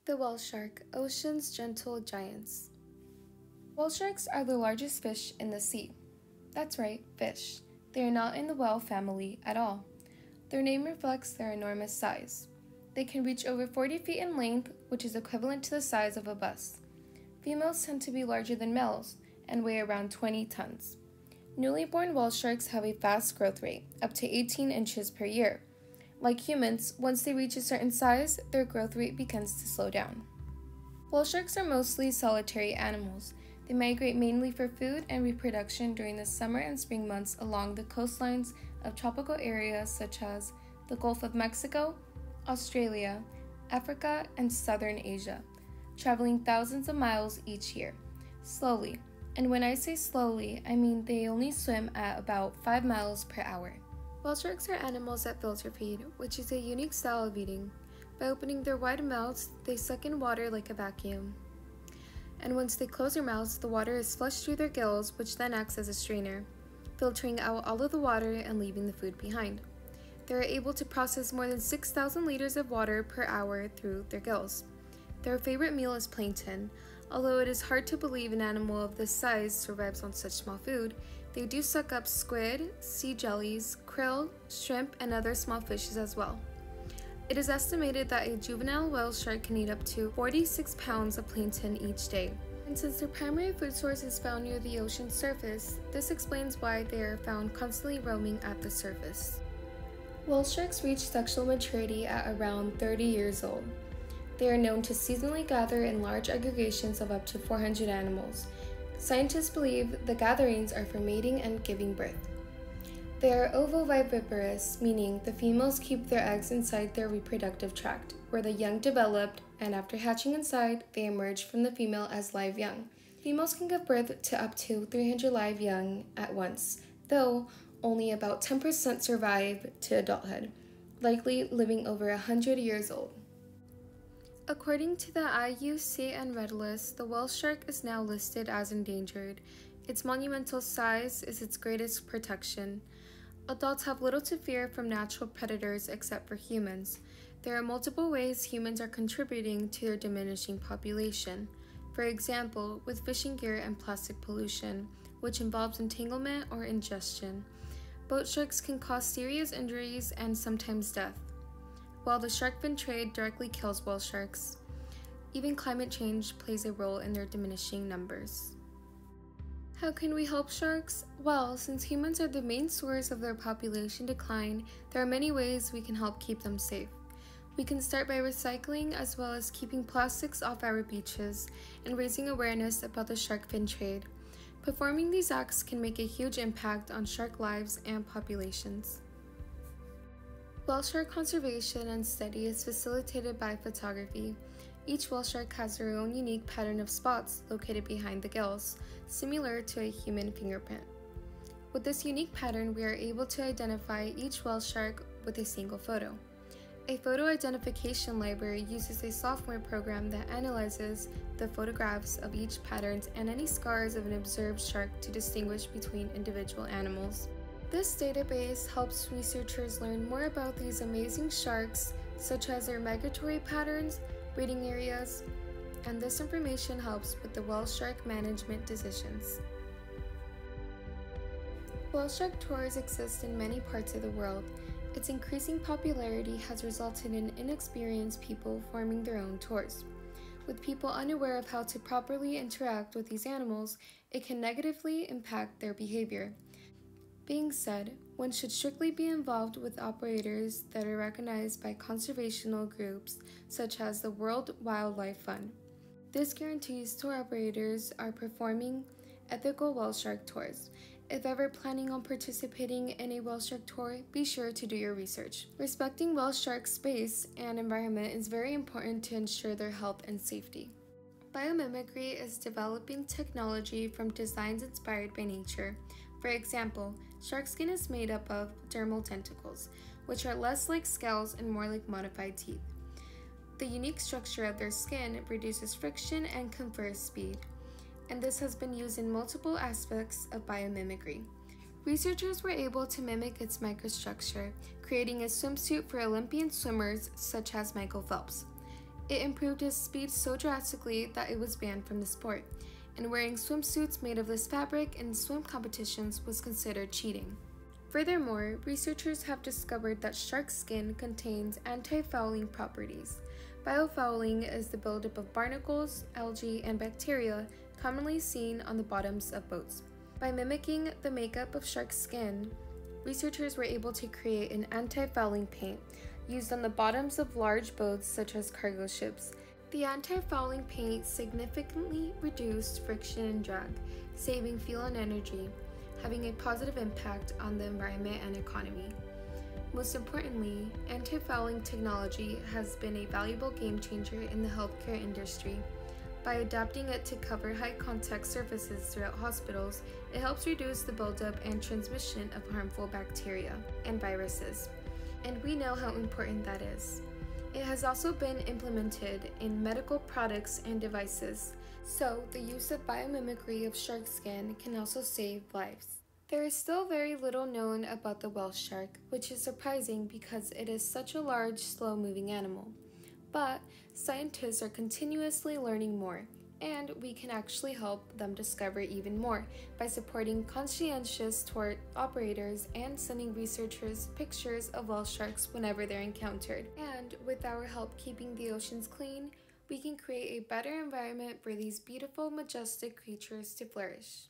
The whale shark, ocean's gentle giants. Whale sharks are the largest fish in the sea. That's right, fish. They are not in the whale family at all. Their name reflects their enormous size. They can reach over 40 feet in length, which is equivalent to the size of a bus. Females tend to be larger than males and weigh around 20 tons. Newly born whale sharks have a fast growth rate, up to 18 inches per year. Like humans, once they reach a certain size, their growth rate begins to slow down. Whale sharks are mostly solitary animals. They migrate mainly for food and reproduction during the summer and spring months along the coastlines of tropical areas such as the Gulf of Mexico, Australia, Africa, and southern Asia, traveling thousands of miles each year, slowly. And when I say slowly, I mean they only swim at about 5 miles per hour. Whale sharks are animals that filter feed, which is a unique style of eating. By opening their wide mouths, they suck in water like a vacuum. And once they close their mouths, the water is flushed through their gills, which then acts as a strainer, filtering out all of the water and leaving the food behind. They are able to process more than 6,000 liters of water per hour through their gills. Their favorite meal is plankton. Although it is hard to believe an animal of this size survives on such small food, they do suck up squid, sea jellies, krill, shrimp, and other small fishes as well. It is estimated that a juvenile whale shark can eat up to 46 pounds of plankton each day. And since their primary food source is found near the ocean's surface, this explains why they are found constantly roaming at the surface. Whale sharks reach sexual maturity at around 30 years old. They are known to seasonally gather in large aggregations of up to 400 animals. Scientists believe the gatherings are for mating and giving birth. They are ovoviviparous, meaning the females keep their eggs inside their reproductive tract, where the young developed, and after hatching inside, they emerge from the female as live young. Females can give birth to up to 300 live young at once, though only about 10% survive to adulthood, likely living over 100 years old. According to the IUCN Red List, the whale shark is now listed as endangered. Its monumental size is its greatest protection. Adults have little to fear from natural predators except for humans. There are multiple ways humans are contributing to their diminishing population. For example, with fishing gear and plastic pollution, which involves entanglement or ingestion. Boat sharks can cause serious injuries and sometimes death, while the shark fin trade directly kills whale sharks. Even climate change plays a role in their diminishing numbers. How can we help sharks? Well, since humans are the main source of their population decline, there are many ways we can help keep them safe. We can start by recycling as well as keeping plastics off our beaches and raising awareness about the shark fin trade. Performing these acts can make a huge impact on shark lives and populations. Whale shark conservation and study is facilitated by photography. Each whale shark has their own unique pattern of spots located behind the gills, similar to a human fingerprint. With this unique pattern, we are able to identify each whale shark with a single photo. A photo identification library uses a software program that analyzes the photographs of each pattern and any scars of an observed shark to distinguish between individual animals. This database helps researchers learn more about these amazing sharks, such as their migratory patterns, breeding areas, and this information helps with the whale shark management decisions. Whale shark tours exist in many parts of the world. Its increasing popularity has resulted in inexperienced people forming their own tours. With people unaware of how to properly interact with these animals, it can negatively impact their behavior. Being said, one should strictly be involved with operators that are recognized by conservational groups such as the World Wildlife Fund. This guarantees tour operators are performing ethical whale shark tours. If ever planning on participating in a whale shark tour, be sure to do your research. Respecting whale shark space and environment is very important to ensure their health and safety. Biomimicry is developing technology from designs inspired by nature. For example, shark skin is made up of dermal tentacles, which are less like scales and more like modified teeth. The unique structure of their skin reduces friction and confers speed, and this has been used in multiple aspects of biomimicry. Researchers were able to mimic its microstructure, creating a swimsuit for Olympian swimmers such as Michael Phelps. It improved his speed so drastically that it was banned from the sport, and wearing swimsuits made of this fabric in swim competitions was considered cheating. Furthermore, researchers have discovered that shark skin contains antifouling properties. Biofouling is the buildup of barnacles, algae, and bacteria commonly seen on the bottoms of boats. By mimicking the makeup of shark skin, researchers were able to create an antifouling paint used on the bottoms of large boats such as cargo ships. The antifouling paint significantly reduced friction and drag, saving fuel and energy, having a positive impact on the environment and economy. Most importantly, antifouling technology has been a valuable game changer in the healthcare industry. By adapting it to cover high-contact surfaces throughout hospitals, it helps reduce the buildup and transmission of harmful bacteria and viruses, and we know how important that is. It has also been implemented in medical products and devices, so the use of biomimicry of shark skin can also save lives. There is still very little known about the whale shark, which is surprising because it is such a large, slow-moving animal. But scientists are continuously learning more, and we can actually help them discover even more by supporting conscientious tour operators and sending researchers pictures of whale sharks whenever they're encountered. And with our help keeping the oceans clean, we can create a better environment for these beautiful, majestic creatures to flourish.